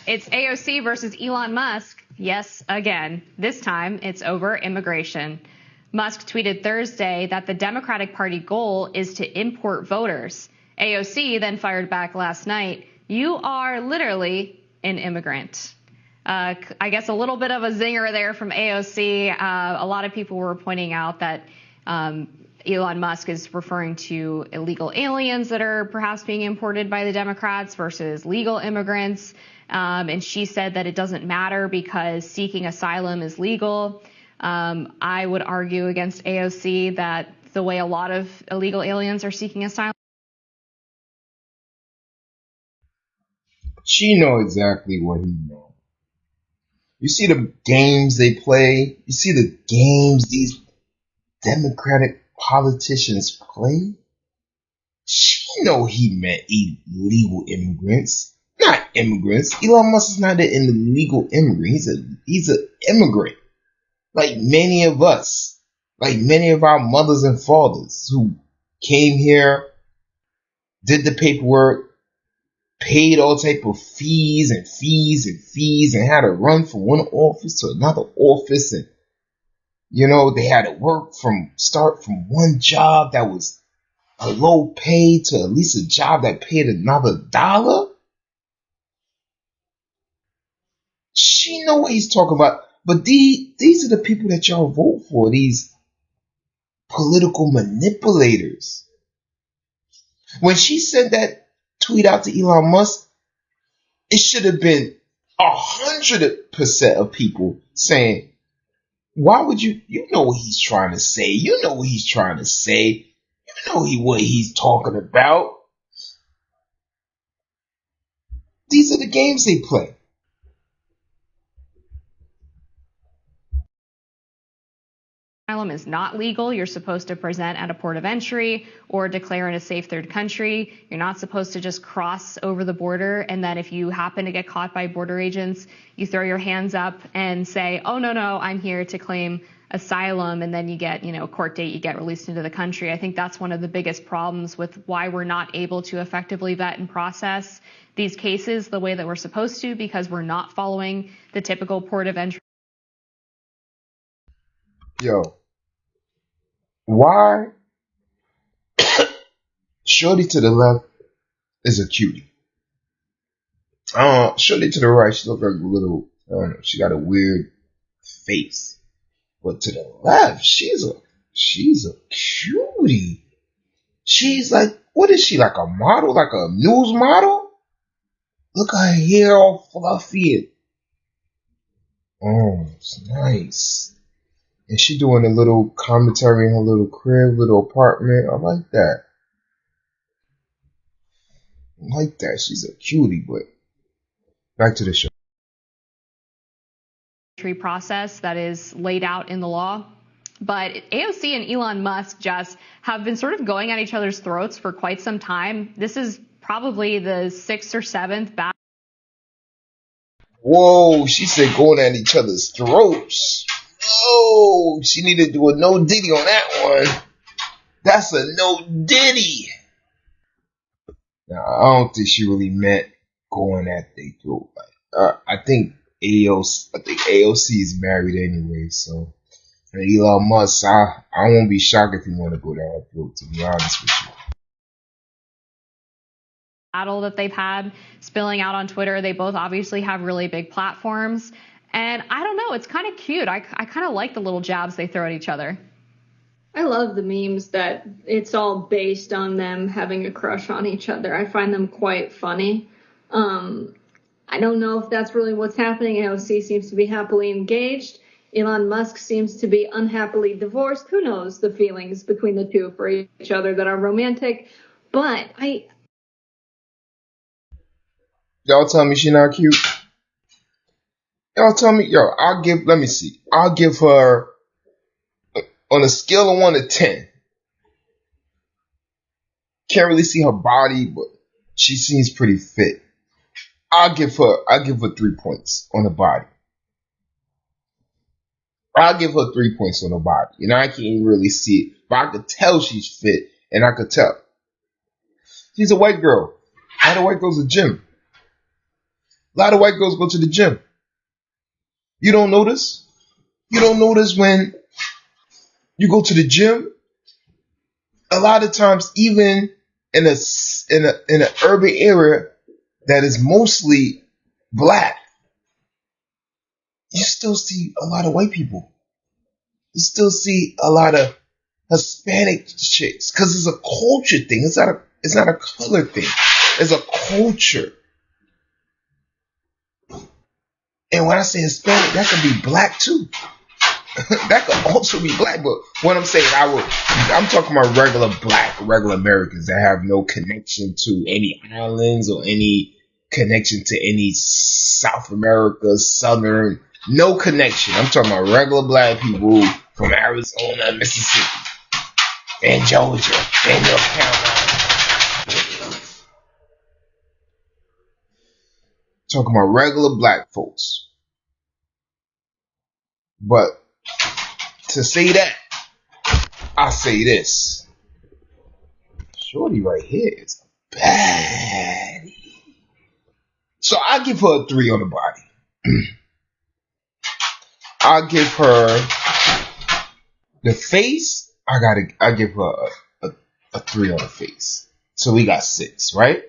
It's AOC versus Elon Musk. Yes, again. This time, it's over immigration. Musk tweeted Thursday that the Democratic Party goal is to import voters. AOC then fired back last night, "You are literally an immigrant." I guess a little bit of a zinger there from AOC. A lot of people were pointing out that Elon Musk is referring to illegal aliens that are perhaps being imported by the Democrats versus legal immigrants. And she said that it doesn't matter because seeking asylum is legal. I would argue against AOC that the way a lot of illegal aliens are seeking asylum. She know exactly what he meant. You see the games they play. You see the games these Democratic politicians play. She know he meant illegal immigrants, not immigrants. Elon Musk is not an illegal immigrant. He's an immigrant, like many of us, like many of our mothers and fathers who came here, did the paperwork, paid all type of fees and had to run from one office to another office, and they had to start from one job that was a low pay to at least a job that paid another dollar. She know what he's talking about. But these are the people that y'all vote for, these political manipulators. When she sent that tweet out to Elon Musk, it should have been 100% of people saying, why would you know what he's trying to say. You know what he's trying to say. You know what he's talking about. These are the games they play. Asylum is not legal. You're supposed to present at a port of entry or declare in a safe third country. You're not supposed to just cross over the border, and then if you happen to get caught by border agents, you throw your hands up and say, "Oh, no, I'm here to claim asylum," and then you get, a court date, you get released into the country. I think that's one of the biggest problems with why we're not able to effectively vet and process these cases the way that we're supposed to, because we're not following the typical port of entry. Yo, why? Shorty to the left is a cutie. Shorty to the right, she looks like a little, I don't know, she got a weird face. But to the left, she's a cutie. She's like, what is she, like a model, like a news model? Look at her hair all fluffy. Oh, it's nice. And she doing a little commentary in her little crib, little apartment. I like that. She's a cutie, but back to the show. Process that is laid out in the law. But AOC and Elon Musk just have been sort of going at each other's throats for quite some time. This is probably the 6th or 7th battle. Whoa, she said going at each other's throats. Oh, she needed to do a no diddy on that one. That's a no diddy. Now, I don't think she really meant going at their throat. I think AOC is married anyway, so Elon Musk, I won't be shocked if he want to go down her throat, to be honest with you. Battle that they've had spilling out on Twitter. They both obviously have really big platforms. And I don't know, it's kind of cute. I kind of like the little jabs they throw at each other. I love the memes that it's all based on them having a crush on each other. I find them quite funny. I don't know if that's really what's happening. AOC seems to be happily engaged. Elon Musk seems to be unhappily divorced. Who knows the feelings between the two for each other that are romantic. But Y'all tell me she not cute? Y'all tell me, let me see. I'll give her, on a scale of 1 to 10. Can't really see her body, but she seems pretty fit. I'll give her 3 points on the body. I'll give her 3 points on the body. I can't really see it, but I could tell she's fit, and I could tell. She's a white girl. A lot of white girls at the gym. A lot of white girls go to the gym. You don't notice? You don't notice when you go to the gym? A lot of times, even in an urban area that is mostly black, you still see a lot of white people. You still see a lot of Hispanic chicks because it's a culture thing. It's not a color thing. It's a culture. And when I say Hispanic, that could be black too. That could also be black. But what I'm saying, I'm talking about regular black, regular Americans that have no connection to any islands or any connection to any South America, Southern, no connection. I'm talking about regular black people from Arizona, Mississippi, and Georgia, and North Carolina. Talking about regular black folks. But to say that, I say this. Shorty right here is bad. So I give her a 3 on the body. I give her the face. I give her a 3 on the face. So we got 6, right?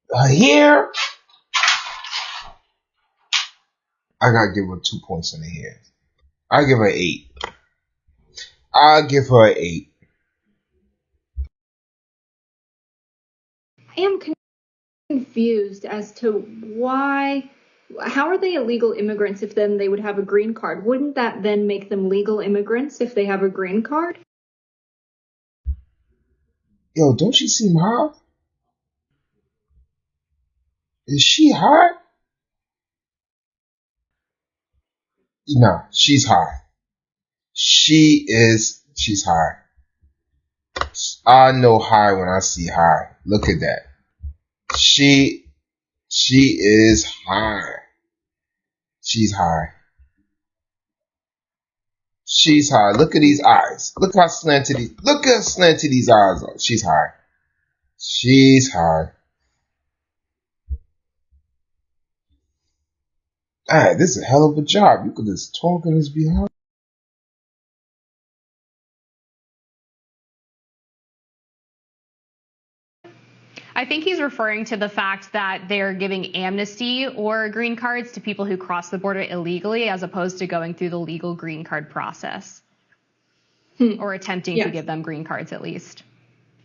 Her hair, I gotta give her 2 points on the hair. I give her 8. I give her 8. I am confused as to how are they illegal immigrants if then they would have a green card? Wouldn't that then make them legal immigrants if they have a green card? Yo, don't she seem high? Is she high? Nah, she's high. She's high. I know high when I see high. Look at that. She is high. She's high. She's high. Look at these eyes. Look how slanted these eyes are. She's high. She's high. Alright, this is a hell of a job. You could just talk in his behind. I think he's referring to the fact that they're giving amnesty or green cards to people who cross the border illegally as opposed to going through the legal green card process. Or attempting to give them green cards at least.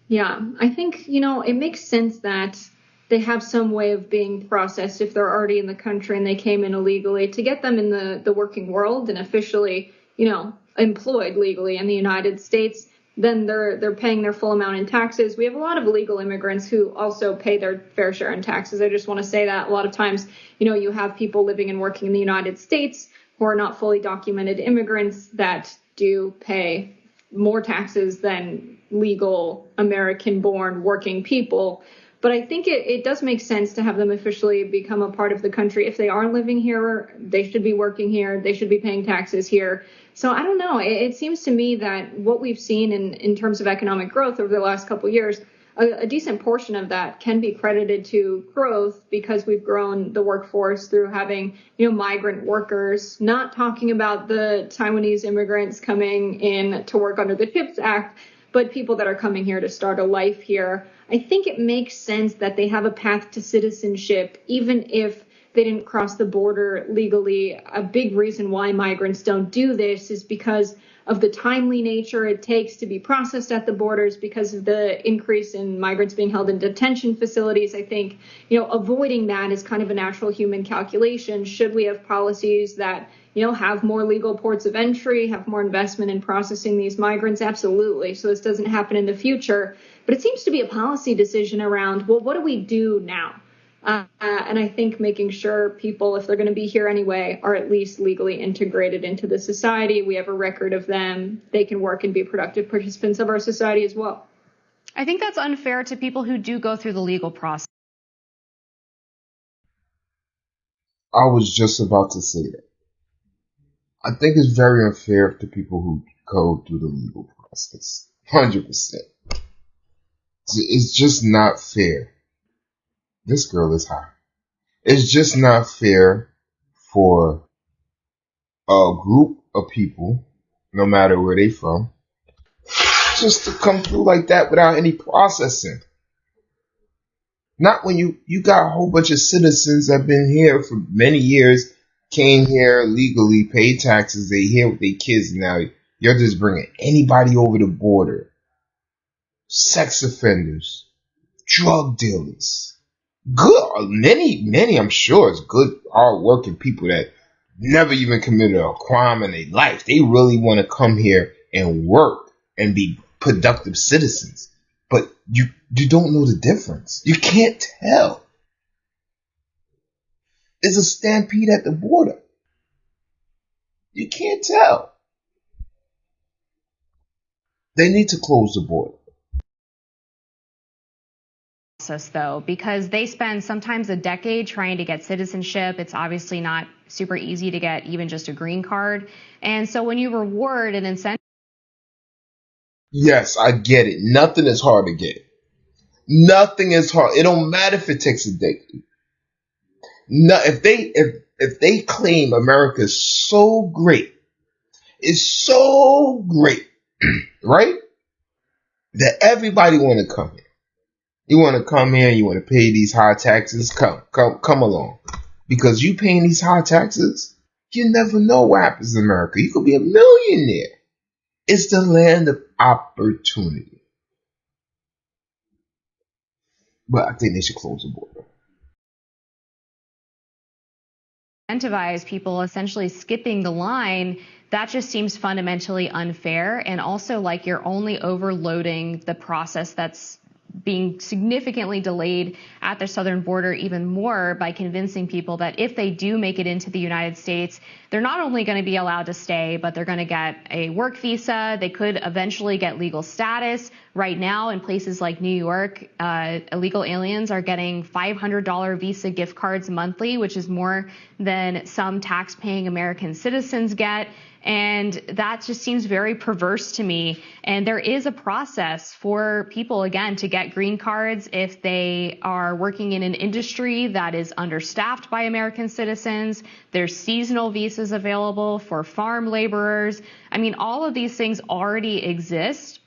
Yeah, I think, it makes sense that they have some way of being processed if they're already in the country and they came in illegally to get them in the working world and officially, employed legally in the United States. Then they're paying their full amount in taxes. We have a lot of illegal immigrants who also pay their fair share in taxes. I just want to say that a lot of times, you have people living and working in the United States who are not fully documented immigrants that do pay more taxes than legal American-born working people. But I think it does make sense to have them officially become a part of the country. If they are living here, they should be working here. They should be paying taxes here. So I don't know. It seems to me that what we've seen in terms of economic growth over the last couple of years, a decent portion of that can be credited to growth because we've grown the workforce through having, migrant workers, not talking about the Taiwanese immigrants coming in to work under the CHIPS Act, but people that are coming here to start a life here. I think it makes sense that they have a path to citizenship, even if they didn't cross the border legally. A big reason why migrants don't do this is because of the timely nature it takes to be processed at the borders, because of the increase in migrants being held in detention facilities. I think, avoiding that is kind of a natural human calculation. Should we have policies that, have more legal ports of entry, have more investment in processing these migrants? Absolutely. So this doesn't happen in the future. But it seems to be a policy decision around, well, what do we do now? And I think making sure people, if they're going to be here anyway, are at least legally integrated into the society. We have a record of them. They can work and be productive participants of our society as well. I think that's unfair to people who do go through the legal process. I was just about to say that. I think it's very unfair to people who go through the legal process. process. 100%. It's just not fair. This girl is high. It's just not fair for a group of people, no matter where they from, just to come through like that without any processing. Not when you got a whole bunch of citizens that have been here for many years, came here legally, paid taxes, they here with their kids now. You're just bringing anybody over the border. Sex offenders, drug dealers, good, many, I'm sure it's good, hard-working people that never even committed a crime in their life. They really want to come here and work and be productive citizens. But you don't know the difference. You can't tell. It's a stampede at the border. You can't tell. They need to close the border. Though, because they spend sometimes a decade trying to get citizenship. It's obviously not super easy to get even just a green card. And so when you reward and incentive. Yes, I get it. Nothing is hard to get. Nothing is hard. It don't matter if it takes a decade. No, if they claim America is so great, it's so great, right? That everybody want to come here. You want to come here, you want to pay these high taxes, come along. Because you paying these high taxes, you never know what happens in America. You could be a millionaire. It's the land of opportunity. But I think they should close the border. Incentivize people essentially skipping the line, that just seems fundamentally unfair. And also like you're only overloading the process that's being significantly delayed at the southern border even more by convincing people that if they do make it into the United States, they're not only going to be allowed to stay, but they're going to get a work visa. They could eventually get legal status. Right now, in places like New York, illegal aliens are getting $500 visa gift cards monthly, which is more than some tax-paying American citizens get. And that just seems very perverse to me. And there is a process for people, again, to get green cards if they are working in an industry that is understaffed by American citizens. There's seasonal visas available for farm laborers. I mean, all of these things already exist.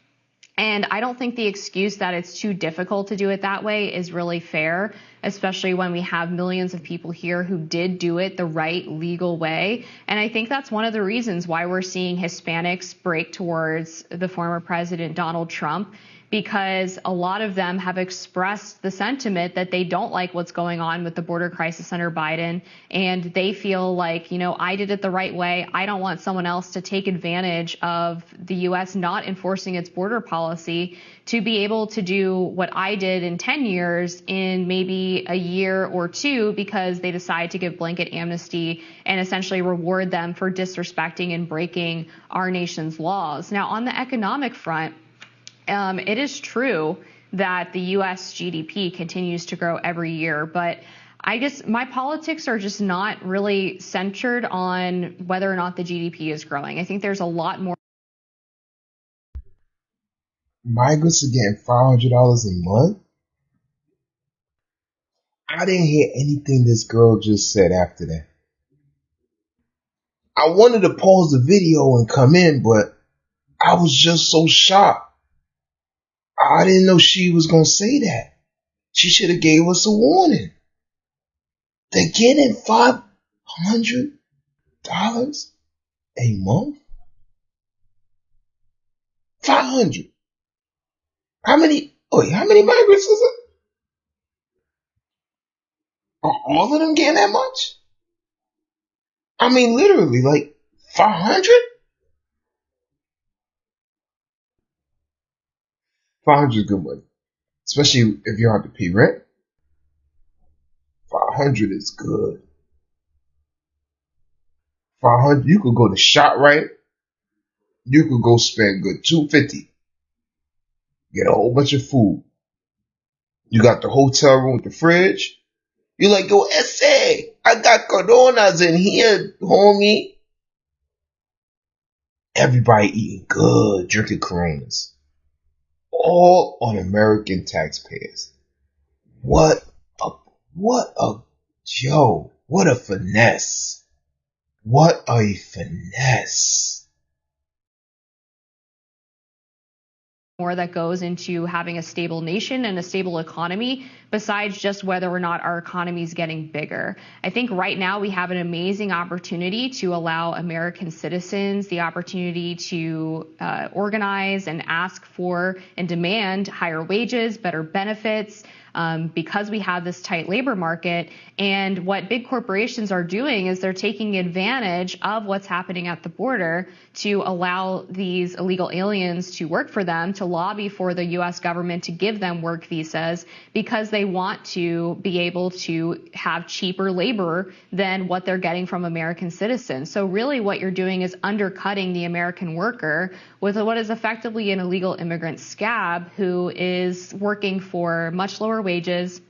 And I don't think the excuse that it's too difficult to do it that way is really fair, especially when we have millions of people here who did do it the right legal way. And I think that's one of the reasons why we're seeing Hispanics break towards the former president, Donald Trump, because a lot of them have expressed the sentiment that they don't like what's going on with the border crisis under Biden. And they feel like, I did it the right way. I don't want someone else to take advantage of the U.S. not enforcing its border policy to be able to do what I did in 10 years in maybe a year or two, because they decide to give blanket amnesty and essentially reward them for disrespecting and breaking our nation's laws. Now, on the economic front, it is true that the U.S. GDP continues to grow every year, but my politics are just not really centered on whether or not the GDP is growing. I think there's a lot more. Migrants are getting $500 a month? I didn't hear anything this girl just said after that. I wanted to pause the video and come in, but I was just so shocked. I didn't know she was going to say that. She should have gave us a warning. They're getting $500 a month? 500. How many migrants is it? Are all of them getting that much? I mean, literally, like 500? 500 is good money. Especially if you have to pay rent. 500 is good. 500, you could go to ShopRite. You could go spend good $250. Get a whole bunch of food. You got the hotel room with the fridge. You're like, yo, I got coronas in here, homie. Everybody eating good, drinking Coronas. All on American taxpayers. What a, what a finesse. What a finesse. More that goes into having a stable nation and a stable economy besides just whether or not our economy is getting bigger. I think right now we have an amazing opportunity to allow American citizens the opportunity to organize and ask for and demand higher wages, better benefits, because we have this tight labor market. And what big corporations are doing is they're taking advantage of what's happening at the border to allow these illegal aliens to work for them, to lobby for the U.S. government to give them work visas because they want to be able to have cheaper labor than what they're getting from American citizens. So really what you're doing is undercutting the American worker with what is effectively an illegal immigrant scab who is working for much lower wages.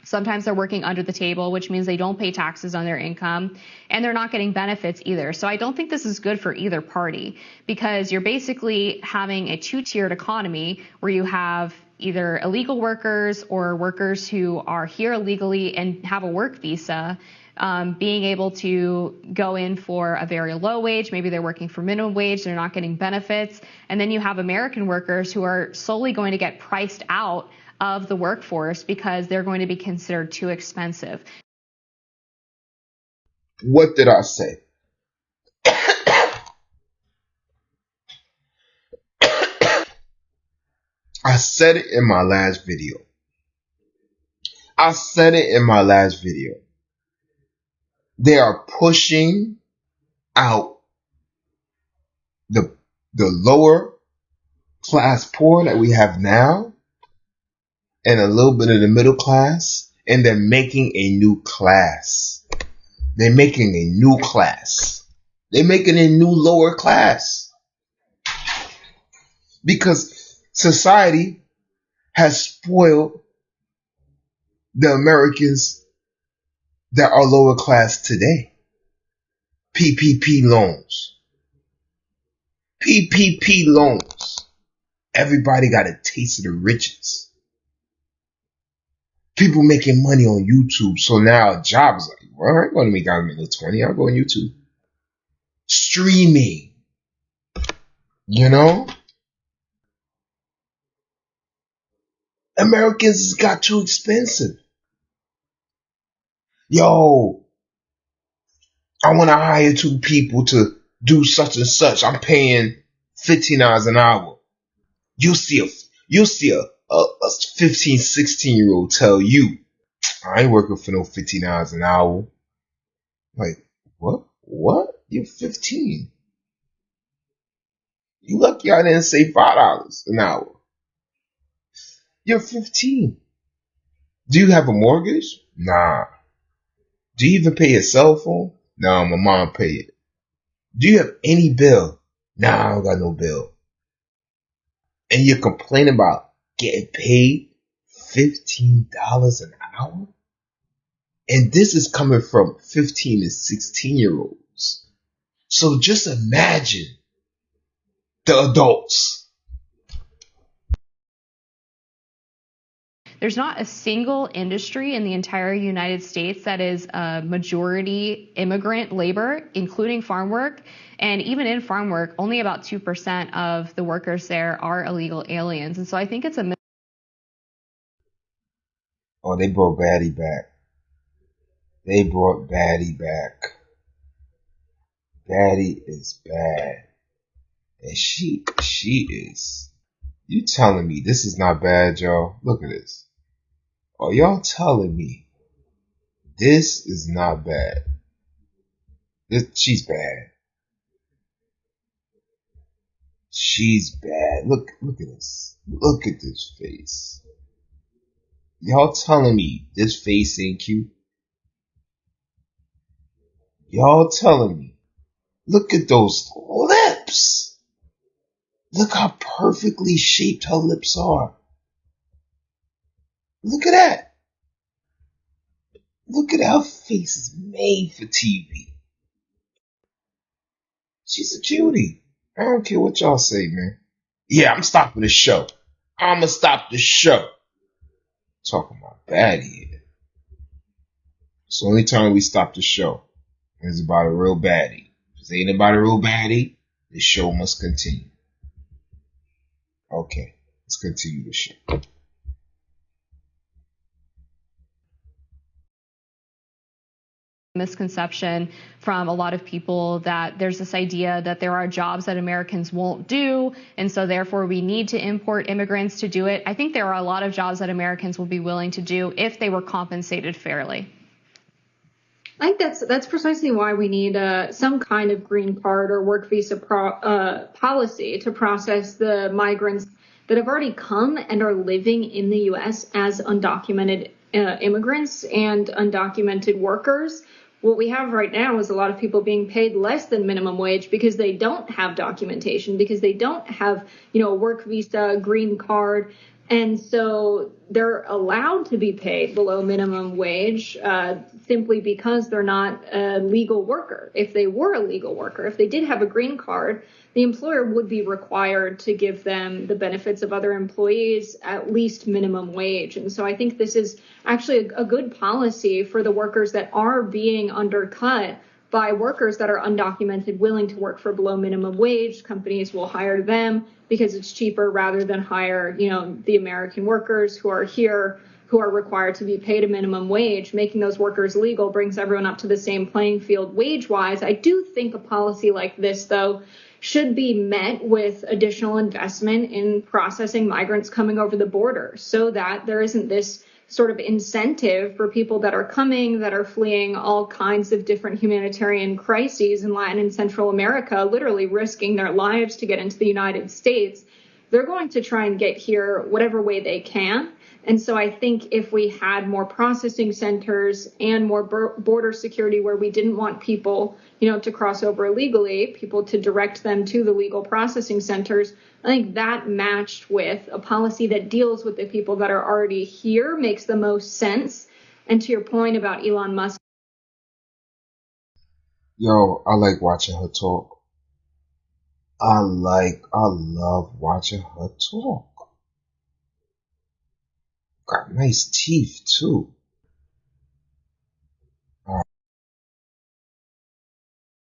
Sometimes they're working under the table, which means they don't pay taxes on their income, and they're not getting benefits either. So I don't think this is good for either party because you're basically having a two-tiered economy where you have either illegal workers or workers who are here illegally and have a work visa, being able to go in for a very low wage. Maybe they're working for minimum wage. They're not getting benefits. And then you have American workers who are slowly going to get priced out of the workforce because they're going to be considered too expensive. What did I say? I said it in my last video. They are pushing out the lower class poor that we have now and a little bit of the middle class, and they're making a new class. They're making a new class. They're making a new lower class. Because society has spoiled the Americans that are lower class today. PPP loans. PPP loans. Everybody got a taste of the riches. People making money on YouTube, so now jobs like, well, I ain't going to make out in 20. I'll go on YouTube. Streaming. You know? Americans got too expensive. Yo, I want to hire 2 people to do such and such. I'm paying $15 an hour. You'll see a 15, 16-year-old tell you, I ain't working for no $15 an hour. Like, what? What? You're 15. You lucky I didn't say $5 an hour. You're 15. Do you have a mortgage? Nah. Do you even pay your cell phone? Nah, my mom pay it. Do you have any bill? Nah, I don't got no bill. And you're complaining about getting paid $15 an hour? And this is coming from 15 and 16-year-olds. So just imagine the adults. There's not a single industry in the entire United States that is a majority immigrant labor, including farm work. And even in farm work, only about 2% of the workers there are illegal aliens. And so I think it's a... Oh, they brought Batty back. They brought Batty back. Batty is bad. And she is. You telling me this is not bad, y'all? Look at this. Are y'all telling me this is not bad? She's bad. She's bad. Look at this. Look at this face. Y'all telling me this face ain't cute? Y'all telling me. Look at those lips. Look how perfectly shaped her lips are. Look at that. Look at how her face is made for TV. She's a cutie. I don't care what y'all say, man. Yeah, I'm stopping the show. I'ma stop the show. Talking about baddie. It's the only time we stop the show. It's about a real baddie. If it ain't about a real baddie, the show must continue. Okay, let's continue the show. Misconception from a lot of people that there's this idea that there are jobs that Americans won't do, and so therefore we need to import immigrants to do it. I think there are a lot of jobs that Americans will be willing to do if they were compensated fairly. I think that's precisely why we need some kind of green card or work visa policy to process the migrants that have already come and are living in the U.S. as undocumented immigrants and undocumented workers. What we have right now is a lot of people being paid less than minimum wage because they don't have documentation, because they don't have, a work visa, green card. And so they're allowed to be paid below minimum wage simply because they're not a legal worker. If they were a legal worker, if they did have a green card, the employer would be required to give them the benefits of other employees, at least minimum wage. And so I think this is actually a good policy for the workers that are being undercut by workers that are undocumented, willing to work for below minimum wage. Companies will hire them because it's cheaper rather than hire, the American workers who are here, who are required to be paid a minimum wage. Making those workers legal brings everyone up to the same playing field wage-wise. I do think a policy like this, though, should be met with additional investment in processing migrants coming over the border so that there isn't this sort of incentive for people that are coming, that are fleeing all kinds of different humanitarian crises in Latin and Central America, literally risking their lives to get into the United States. They're going to try and get here whatever way they can. And so I think if we had more processing centers and more border security where we didn't want people, to cross over illegally, people to direct them to the legal processing centers, I think that matched with a policy that deals with the people that are already here makes the most sense. And to your point about Elon Musk. Yo, I like watching her talk. I love watching her talk. Got nice teeth too.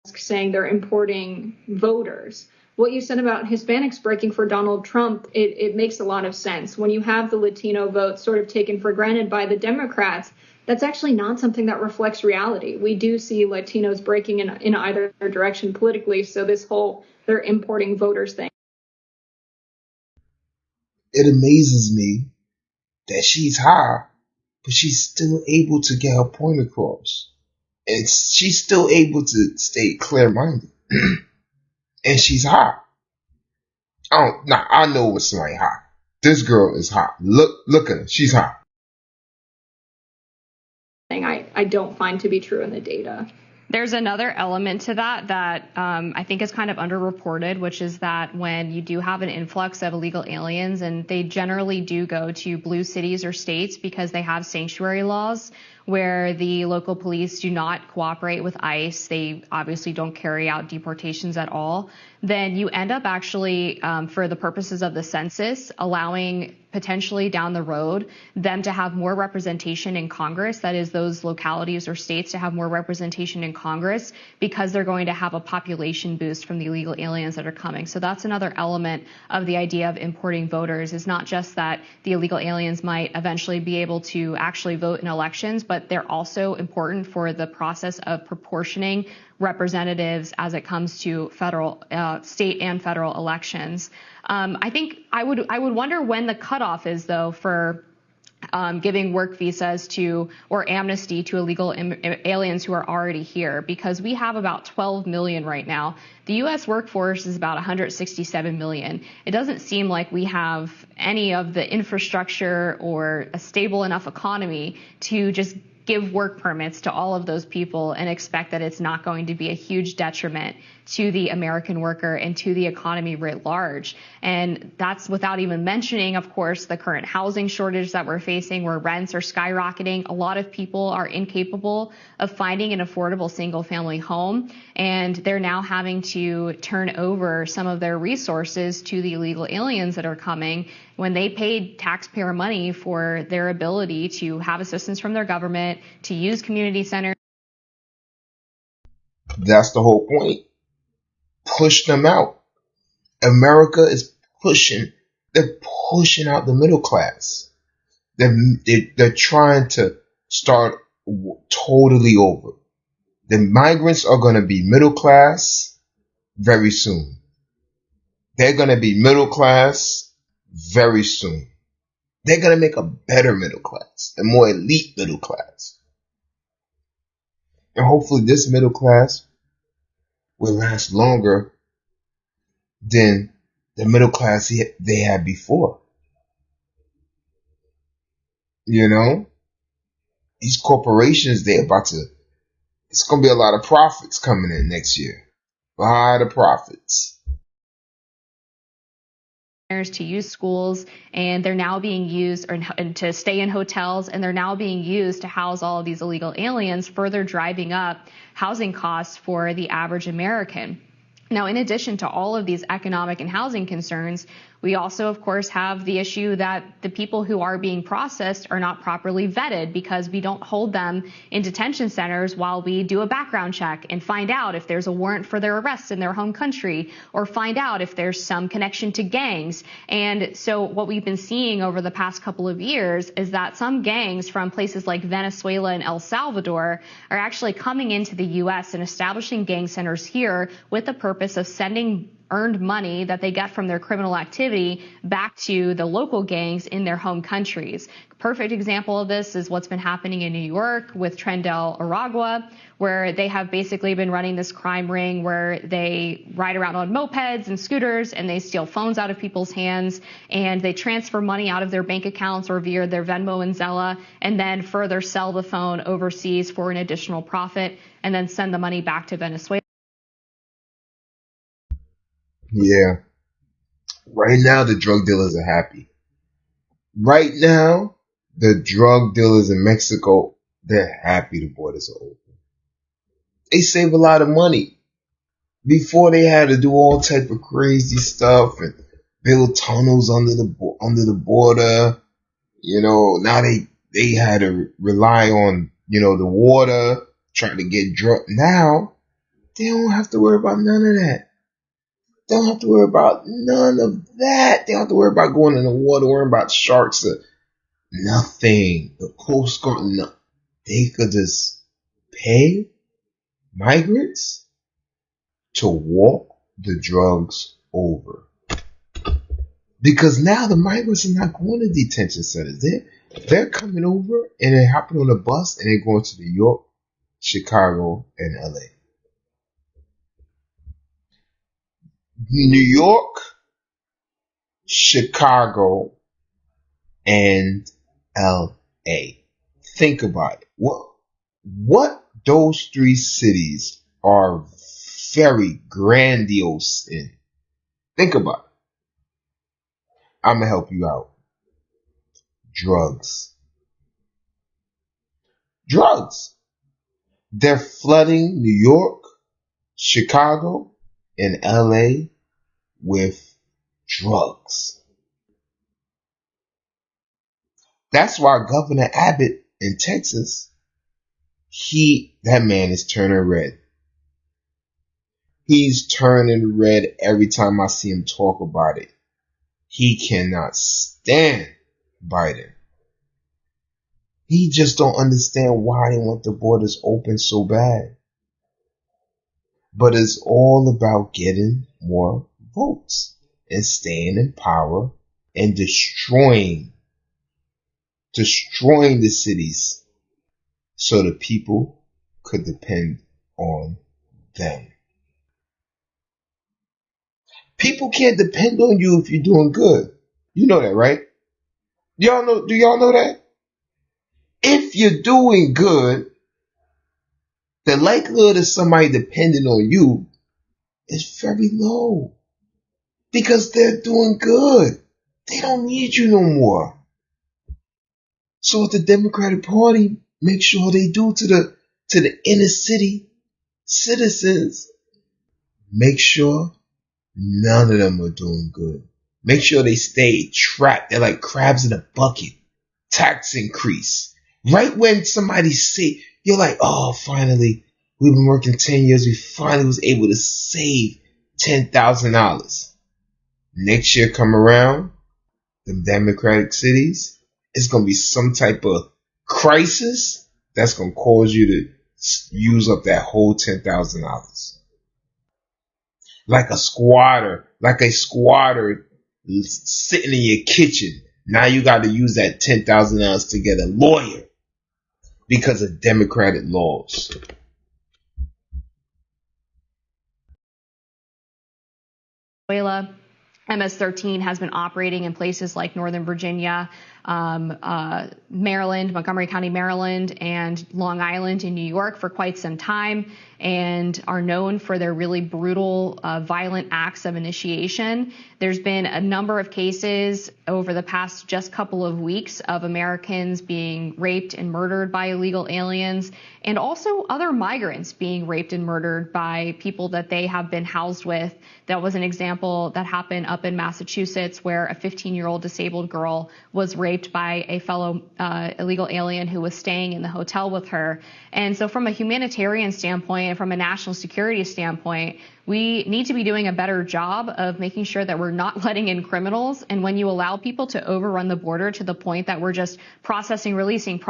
Saying they're importing voters. What you said about Hispanics breaking for Donald Trump, it makes a lot of sense. When you have the Latino vote sort of taken for granted by the Democrats, that's actually not something that reflects reality. We do see Latinos breaking in either direction politically. So this whole they're importing voters thing. It amazes me that she's high, but she's still able to get her point across. And she's still able to stay clear-minded. And she's high. I know what's somebody high. This girl is hot. Look at her. She's hot. I don't find to be true in the data. There's another element to that I think is kind of underreported, which is that when you do have an influx of illegal aliens, and they generally do go to blue cities or states because they have sanctuary laws where the local police do not cooperate with ICE, they obviously don't carry out deportations at all, then you end up actually, for the purposes of the census, allowing potentially down the road them to have more representation in Congress, that is those localities or states to have more representation in Congress, because they're going to have a population boost from the illegal aliens that are coming. So that's another element of the idea of importing voters, is not just that the illegal aliens might eventually be able to actually vote in elections, but they're also important for the process of proportioning representatives as it comes to federal, state and federal elections. I think I would wonder when the cutoff is, though, for giving work visas to or amnesty to illegal aliens who are already here, because we have about 12 million right now. The U.S. workforce is about 167 million. It doesn't seem like we have any of the infrastructure or a stable enough economy to just give work permits to all of those people and expect that it's not going to be a huge detriment to the American worker and to the economy writ large. And that's without even mentioning, of course, the current housing shortage that we're facing, where rents are skyrocketing. A lot of people are incapable of finding an affordable single family home, and they're now having to turn over some of their resources to the illegal aliens that are coming when they paid taxpayer money for their ability to have assistance from their government, to use community centers. That's the whole point. Push them out. America is they're pushing out the middle class. They're trying to start totally over. The migrants are going to be middle class very soon. They're going to be middle class very soon. They're going to make a better middle class, a more elite middle class. And hopefully this middle class will last longer than the middle class they had before. You know, these corporations, it's going to be a lot of profits coming in next year. A lot of profits. To use schools, and they're now being used and to stay in hotels, and they're now being used to house all of these illegal aliens, further driving up housing costs for the average American. Now, in addition to all of these economic and housing concerns, we also, of course, have the issue that the people who are being processed are not properly vetted, because we don't hold them in detention centers while we do a background check and find out if there's a warrant for their arrest in their home country, or find out if there's some connection to gangs. And so what we've been seeing over the past couple of years is that some gangs from places like Venezuela and El Salvador are actually coming into the U.S. and establishing gang centers here with the purpose of sending earned money that they get from their criminal activity back to the local gangs in their home countries. Perfect example of this is what's been happening in New York with Trendel Aragua, where they have basically been running this crime ring where they ride around on mopeds and scooters, and they steal phones out of people's hands, and they transfer money out of their bank accounts or via their Venmo and Zella, and then further sell the phone overseas for an additional profit, and then send the money back to Venezuela. Yeah. Right now, the drug dealers are happy. Right now, the drug dealers in Mexico, they're happy the borders are open. They save a lot of money. Before, they had to do all type of crazy stuff and build tunnels under the border. You know, now they had to rely on, the water, trying to get drug. Now, they don't have to worry about none of that. They don't have to worry about none of that. They don't have to worry about going in the water, worrying about sharks or nothing. The Coast Guard, no. They could just pay migrants to walk the drugs over. Because now the migrants are not going to detention centers. They're coming over and they're hopping on a bus and they're going to New York, Chicago, and LA. New York, Chicago, and LA. Think about it. What those three cities are very grandiose in. Think about it. I'm going to help you out. Drugs. They're flooding New York, Chicago, and LA with drugs. That's why Governor Abbott in Texas, that man is turning red. He's turning red every time I see him talk about it. He cannot stand Biden. He just don't understand why they want the borders open so bad. But it's all about getting more votes and staying in power and destroying the cities so the people could depend on them. People can't depend on you if you're doing good. You know that, right? Do y'all know that? If you're doing good, the likelihood of somebody depending on you is very low because they're doing good. They don't need you no more. So what the Democratic Party make sure they do to the inner city citizens, make sure none of them are doing good. Make sure they stay trapped. They're like crabs in a bucket. Tax increase. Right when somebody say, you're like, oh, finally, we've been working 10 years. We finally was able to save $10,000. Next year come around, the Democratic cities, it's going to be some type of crisis that's going to cause you to use up that whole $10,000. Like a squatter sitting in your kitchen. Now you got to use that $10,000 to get a lawyer because of Democratic laws. Venezuela. MS-13 has been operating in places like Northern Virginia, Maryland, Montgomery County, Maryland, and Long Island in New York for quite some time, and are known for their really brutal, violent acts of initiation. There's been a number of cases over the past just couple of weeks of Americans being raped and murdered by illegal aliens, and also other migrants being raped and murdered by people that they have been housed with. That was an example that happened up in Massachusetts, where a 15-year-old disabled girl was raped by a fellow illegal alien who was staying in the hotel with her. And so from a humanitarian standpoint and from a national security standpoint, we need to be doing a better job of making sure that we're not letting in criminals. And when you allow people to overrun the border to the point that we're just processing, releasing,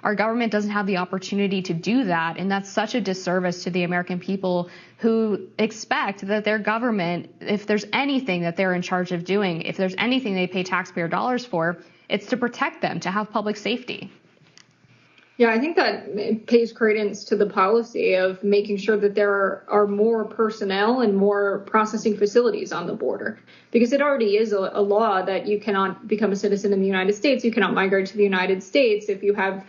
our government doesn't have the opportunity to do that. And that's such a disservice to the American people who expect that their government, if there's anything that they're in charge of doing, if there's anything they pay taxpayer dollars for, it's to protect them, to have public safety. Yeah, I think that pays credence to the policy of making sure that there are more personnel and more processing facilities on the border, because it already is a law that you cannot become a citizen in the United States. You cannot migrate to the United States if you have,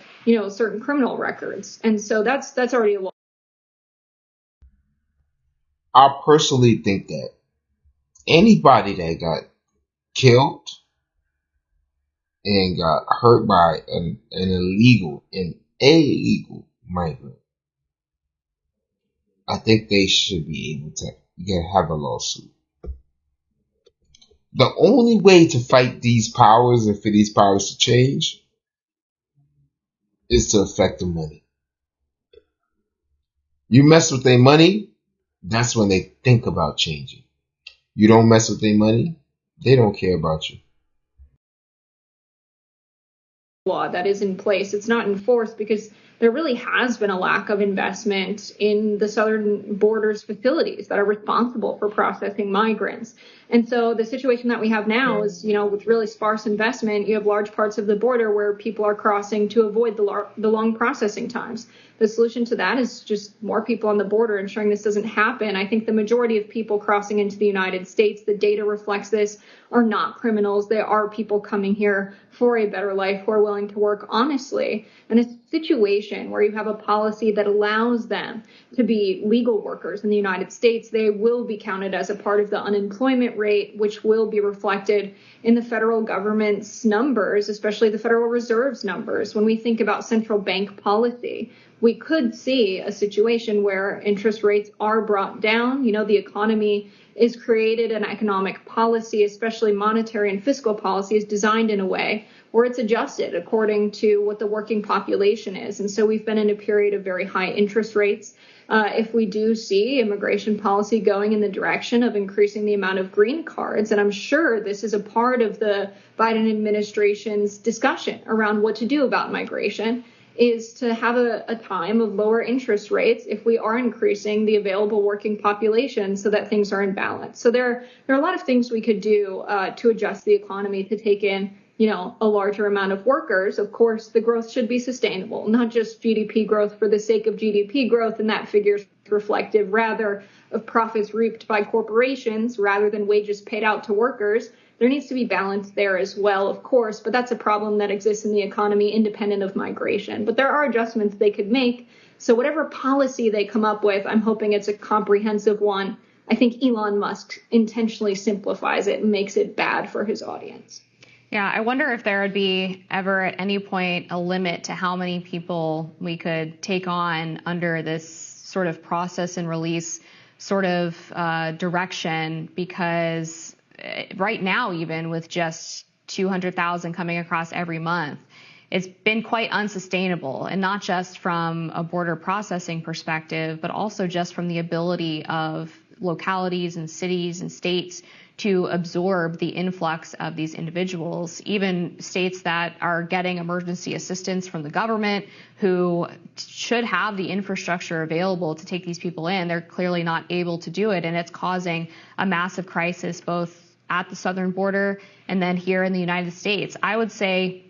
certain criminal records. And so that's already a law. I personally think that anybody that got killed and got hurt by an illegal migrant, I think they should be able to have a lawsuit. The only way to fight these powers and for these powers to change is to affect the money. You mess with their money, that's when they think about changing. You don't mess with their money, they don't care about you. Law that is in place. It's not enforced because there really has been a lack of investment in the southern borders facilities that are responsible for processing migrants. And so the situation that we have now is, with really sparse investment, you have large parts of the border where people are crossing to avoid the long processing times. The solution to that is just more people on the border, ensuring this doesn't happen. I think the majority of people crossing into the United States, the data reflects this, are not criminals. They are people coming here for a better life who are willing to work honestly. And a situation where you have a policy that allows them to be legal workers in the United States, they will be counted as a part of the unemployment rate, which will be reflected in the federal government's numbers, especially the Federal Reserve's numbers. When we think about central bank policy, we could see a situation where interest rates are brought down. The economy is created, and economic policy, especially monetary and fiscal policy, is designed in a way where it's adjusted according to what the working population is. And so we've been in a period of very high interest rates. If we do see immigration policy going in the direction of increasing the amount of green cards, and I'm sure this is a part of the Biden administration's discussion around what to do about migration, is to have a time of lower interest rates if we are increasing the available working population so that things are in balance. So there are a lot of things we could do to adjust the economy to take in, a larger amount of workers. Of course, the growth should be sustainable, not just GDP growth for the sake of GDP growth, and that figure is reflective rather of profits reaped by corporations rather than wages paid out to workers. There needs to be balance there as well, of course, but that's a problem that exists in the economy independent of migration. But there are adjustments they could make So whatever policy they come up with, I'm hoping it's a comprehensive one. I think Elon Musk intentionally simplifies it and makes it bad for his audience. Yeah, I wonder if there would be ever at any point a limit to how many people we could take on under this sort of process and release sort of direction, because right now, even with just 200,000 coming across every month, it's been quite unsustainable, and not just from a border processing perspective, but also just from the ability of localities and cities and states to absorb the influx of these individuals. Even states that are getting emergency assistance from the government, who should have the infrastructure available to take these people in, they're clearly not able to do it. And it's causing a massive crisis both at the southern border and then here in the United States. I would say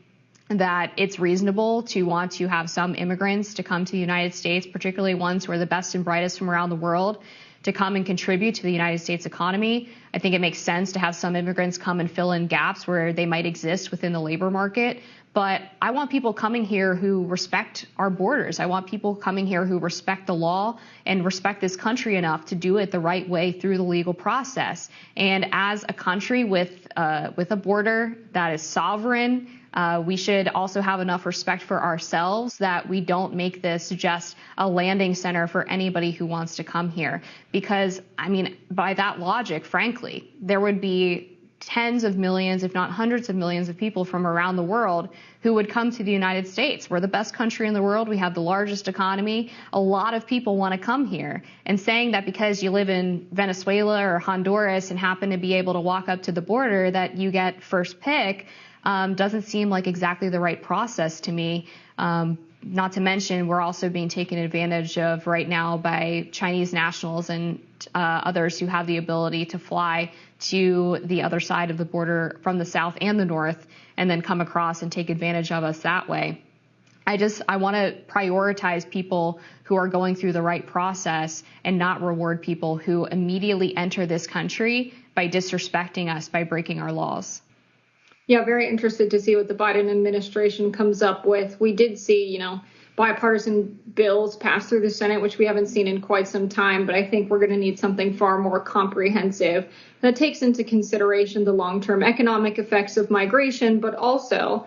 that it's reasonable to want to have some immigrants to come to the United States, particularly ones who are the best and brightest from around the world, to come and contribute to the United States economy. I think it makes sense to have some immigrants come and fill in gaps where they might exist within the labor market. But I want people coming here who respect our borders. I want people coming here who respect the law and respect this country enough to do it the right way through the legal process. And as a country with a border that is sovereign, we should also have enough respect for ourselves that we don't make this just a landing center for anybody who wants to come here. Because, I mean, by that logic, frankly, there would be tens of millions, if not hundreds of millions of people from around the world who would come to the United States. We're the best country in the world. We have the largest economy. A lot of people want to come here. And saying that because you live in Venezuela or Honduras and happen to be able to walk up to the border that you get first pick doesn't seem like exactly the right process to me. Not to mention, we're also being taken advantage of right now by Chinese nationals and others who have the ability to fly to the other side of the border from the south and the north and then come across and take advantage of us that way. I want to prioritize people who are going through the right process and not reward people who immediately enter this country by disrespecting us, by breaking our laws. Yeah, very interested to see what the Biden administration comes up with. We did see, bipartisan bills pass through the Senate, which we haven't seen in quite some time, but I think we're going to need something far more comprehensive that takes into consideration the long-term economic effects of migration, but also,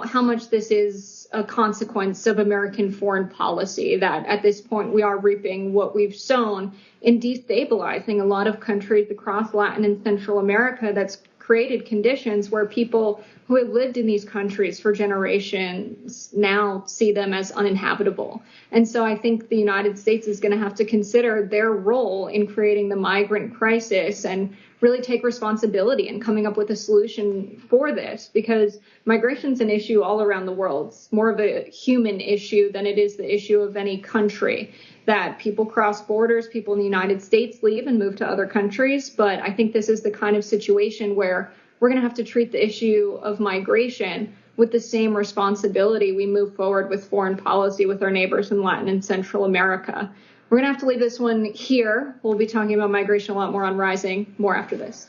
how much this is a consequence of American foreign policy, that at this point we are reaping what we've sown in destabilizing a lot of countries across Latin and Central America. That's created conditions where people who have lived in these countries for generations now see them as uninhabitable. And so I think the United States is going to have to consider their role in creating the migrant crisis and really take responsibility in coming up with a solution for this, because migration's an issue all around the world. It's more of a human issue than it is the issue of any country. That people cross borders, people in the United States leave and move to other countries. But I think this is the kind of situation where we're going to have to treat the issue of migration with the same responsibility we move forward with foreign policy with our neighbors in Latin and Central America. We're going to have to leave this one here. We'll be talking about migration a lot more on Rising, more after this.